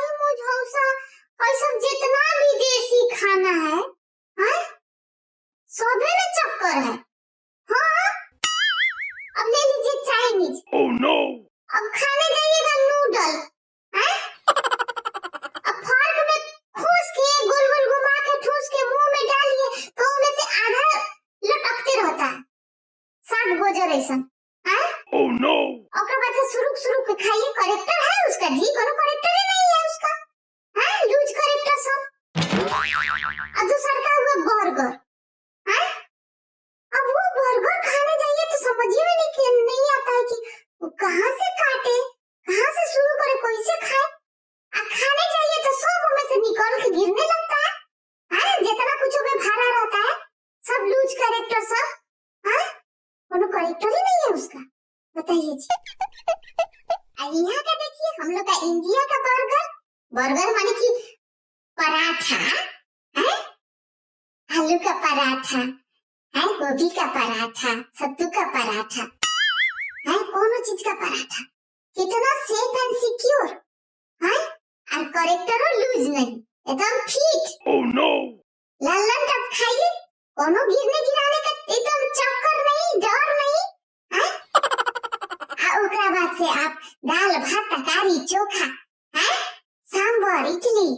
दही मुझौसा और सब जितना भी देसी खाना है, हाँ? सबे में चक्कर है। हाँ? अब ले लीजिए चाइनीज। Oh no! अब खाने जाइएगा नूडल, हैं? अब फार्क में ठूस के गोल गोल घुमा के ठूस के मुंह में डालिए तो उनमें से आधा लटकते रहता है, 7 गोजर ऐसा, हैं? Oh no! ओकर बाद से शुरू के खाइए, करेक्टर है उसका जी, कोनो करेक्टर ही नहीं है उसका, हैं? लूज करेक्टर सब। अब दूसरा का हुआ बर्गर, हैं? अब वो बर्गर खाने जाइए तो समझिए नहीं आता है कि वो कहाँ से काटे, कहाँ से शुरू करे, कैसे खाए। खाने जाइए तो सब में से निकल के गिरने लगता है, हैं? जितना कुछ में भरा रहता है सब लूज करेक्टर सब, हैं? कोनो करेक्टर ही नहीं है उसका, बताइए जी। यहाँ का देखिए, हम लोग का इंडिया का बर्गर माने कि पराठा, हैं? आलू का पराठा है, गोभी का पराठा, सत्तू का पराठा है, कोनो चीज का पराठा, कितना सेफ एंड सिक्योर है, और करेक्टर लूज नहीं, एकदम फिट। Oh no! लल्लन टप खाइए, कोनो गिरने गिराने का एकदम चक्कर नहीं, डर नहीं है। ओकरा बाद से आप दाल भात तरकारी चोखा है, सांभर इडली